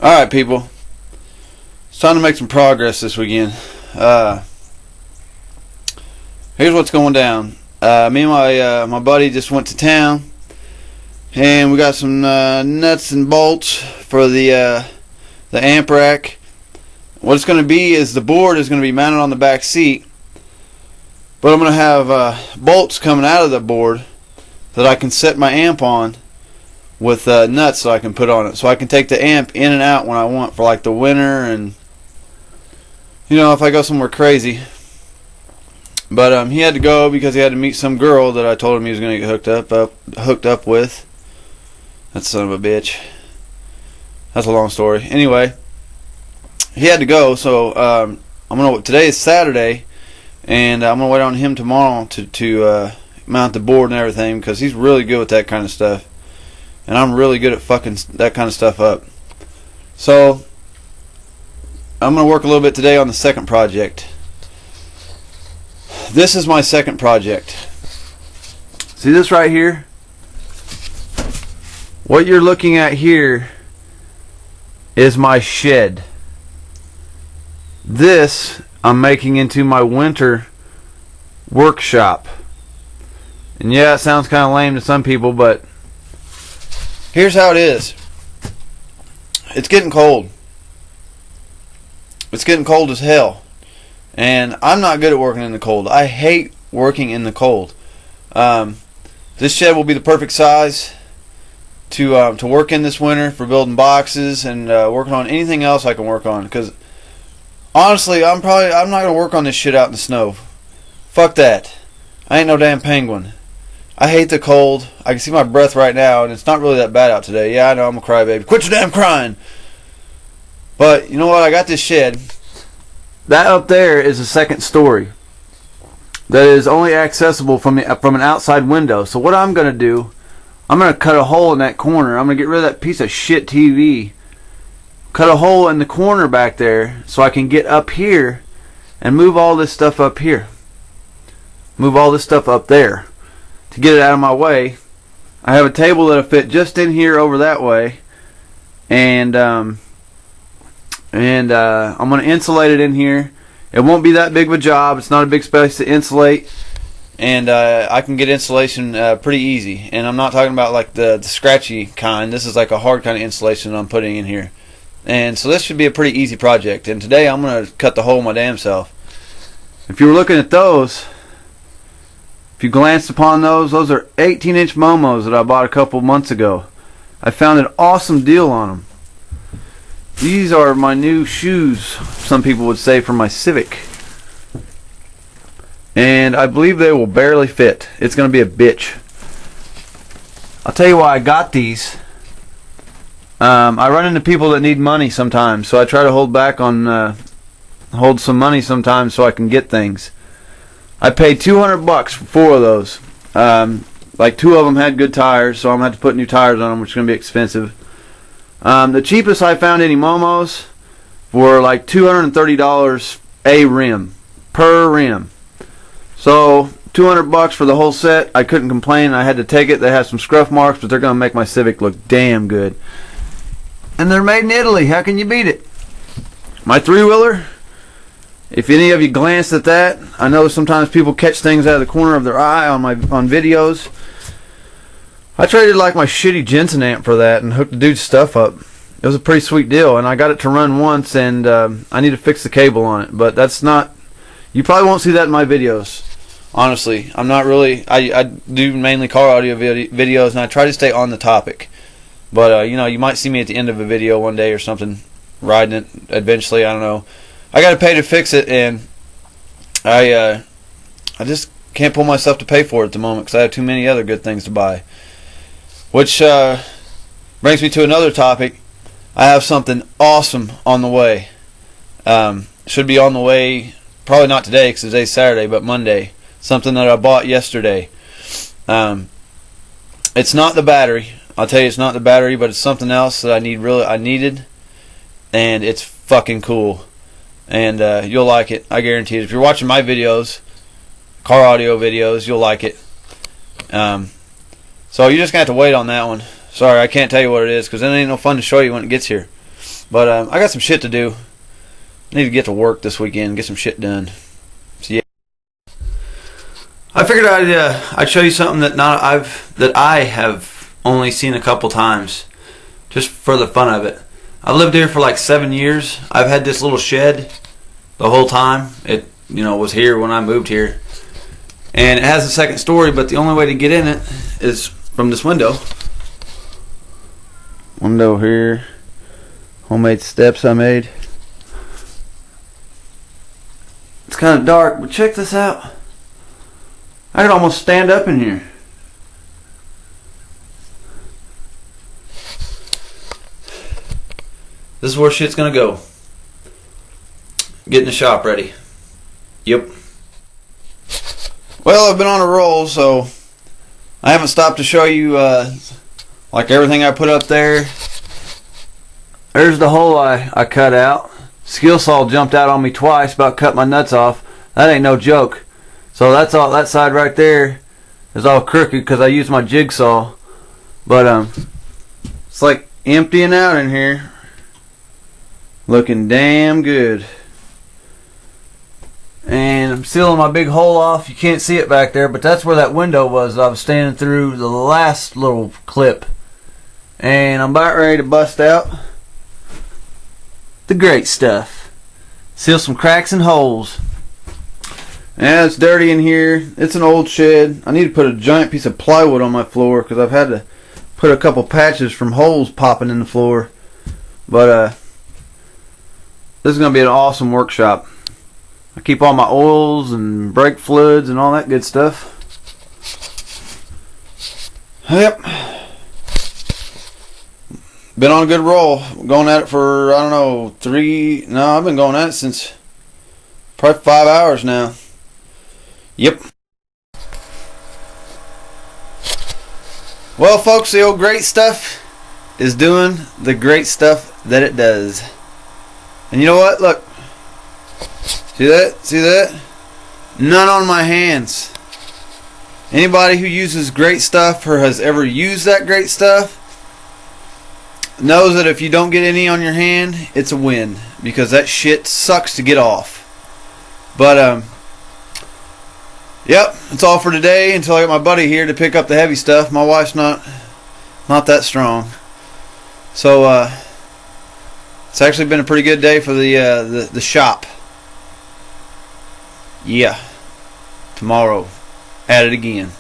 Alright, people. It's time to make some progress this weekend. Here's what's going down. Me and my buddy just went to town, and we got some nuts and bolts for the amp rack. What it's going to be is the board is going to be mounted on the back seat, but I'm going to have bolts coming out of the board that I can set my amp on with nuts that I can put on it, so I can take the amp in and out when I want for like the winter, and if I go somewhere crazy. But he had to go because he had to meet some girl that I told him he was going to get hooked up with. That son of a bitch. That's a long story. Anyway, he had to go, so today is Saturday, and I'm gonna wait on him tomorrow to mount the board and everything, because he's really good with that kind of stuff, and I'm really good at fucking that kind of stuff up. So I'm gonna work a little bit today on the second project. This is my second project. See this right here? What you're looking at here is my shed. This I'm making into my winter workshop. And yeah, it sounds kind of lame to some people, but here's how it is. It's getting cold. It's getting cold as hell. And I'm not good at working in the cold. I hate working in the cold. This shed will be the perfect size to work in this winter for building boxes and working on anything else I can work on. Because honestly, I'm not gonna work on this shit out in the snow. Fuck that. I ain't no damn penguin. I hate the cold. I can see my breath right now, and it's not really that bad out today. Yeah, I know I'm a crybaby. Quit your damn crying. But you know what? I got this shed. That up there is a second story that is only accessible from an outside window. So what I'm gonna do, I'm gonna cut a hole in that corner. I'm gonna get rid of that piece of shit TV. Cut a hole in the corner back there so I can get up here and move all this stuff up here. Move all this stuff up there to get it out of my way. I have a table that'll fit just in here over that way, and I'm going to insulate it in here. It won't be that big of a job. It's not a big space to insulate, and I can get insulation pretty easy. And I'm not talking about like the scratchy kind. This is like a hard kind of insulation that I'm putting in here. And so this should be a pretty easy project. And today I'm going to cut the hole my damn self. If you were looking at those, if you glanced upon those are 18-inch momos that I bought a couple months ago. I found an awesome deal on them. These are my new shoes, some people would say, for my Civic. And I believe they will barely fit. It's going to be a bitch. I'll tell you why I got these. I run into people that need money sometimes, so I try to hold some money sometimes so I can get things. I paid $200 for 4 of those. Like 2 of them had good tires, so I'm going to have to put new tires on them, which is going to be expensive. The cheapest I found any momos were like $230 a rim, per rim. So $200 for the whole set. I couldn't complain. I had to take it. They have some scruff marks, but they're going to make my Civic look damn good. And they're made in Italy. How can you beat it? My 3-wheeler, if any of you glanced at that, I know sometimes people catch things out of the corner of their eye on videos. I traded like my shitty Jensen amp for that and hooked the dude's stuff up. It was a pretty sweet deal, and I got it to run once, and I need to fix the cable on it. But that's not, you probably won't see that in my videos. Honestly, I'm not really, I do mainly car audio videos, and I try to stay on the topic. But you might see me at the end of a video one day or something, riding it eventually. I don't know. I got to pay to fix it, and I just can't pull myself to pay for it at the moment because I have too many other good things to buy. Which brings me to another topic. I have something awesome on the way. Should be on the way, probably not today because today's Saturday, but Monday. Something that I bought yesterday. It's not the battery. I'll tell you, it's not the battery, but it's something else that I needed, and it's fucking cool. And you'll like it, I guarantee it. If you're watching my videos, car audio videos, you'll like it. So you're just gonna have to wait on that one. Sorry, I can't tell you what it is because it ain't no fun to show you when it gets here. But I got some shit to do. I need to get to work this weekend, get some shit done. So yeah, I figured I'd show you something that I have only seen a couple times, just for the fun of it. I've lived here for like 7 years. I've had this little shed the whole time. It was here when I moved here, and it has a second story. But the only way to get in it is from this window. Window here. Homemade steps I made. It's kind of dark, but check this out. I could almost stand up in here. This is where shit's gonna go. Getting the shop ready. Yep. Well, I've been on a roll, so I haven't stopped to show you like everything I put up there. There's the hole I cut out. Skill saw jumped out on me twice, about cut my nuts off. That ain't no joke. So that's all. That side right there is all crooked because I used my jigsaw. But it's like emptying out in here. Looking damn good. And I'm sealing my big hole off. You can't see it back there, but that's where that window was. I was standing through the last little clip. And I'm about ready to bust out the great stuff. Seal some cracks and holes. Yeah, it's dirty in here. It's an old shed. I need to put a giant piece of plywood on my floor because I've had to put a couple patches from holes popping in the floor. But this is going to be an awesome workshop. I keep all my oils and brake fluids and all that good stuff. Yep. Been on a good roll. Going at it for, I don't know, I've been going at it since probably 5 hours now. Yep. Well, folks, the old great stuff is doing the great stuff that it does. And you know what? Look. See that? See that? None on my hands. Anybody who uses great stuff or has ever used that great stuff knows that if you don't get any on your hand, it's a win, because that shit sucks to get off. But yep, that's all for today until I get my buddy here to pick up the heavy stuff. My wife's not that strong. So it's actually been a pretty good day for the shop. Yeah. Tomorrow, at it again.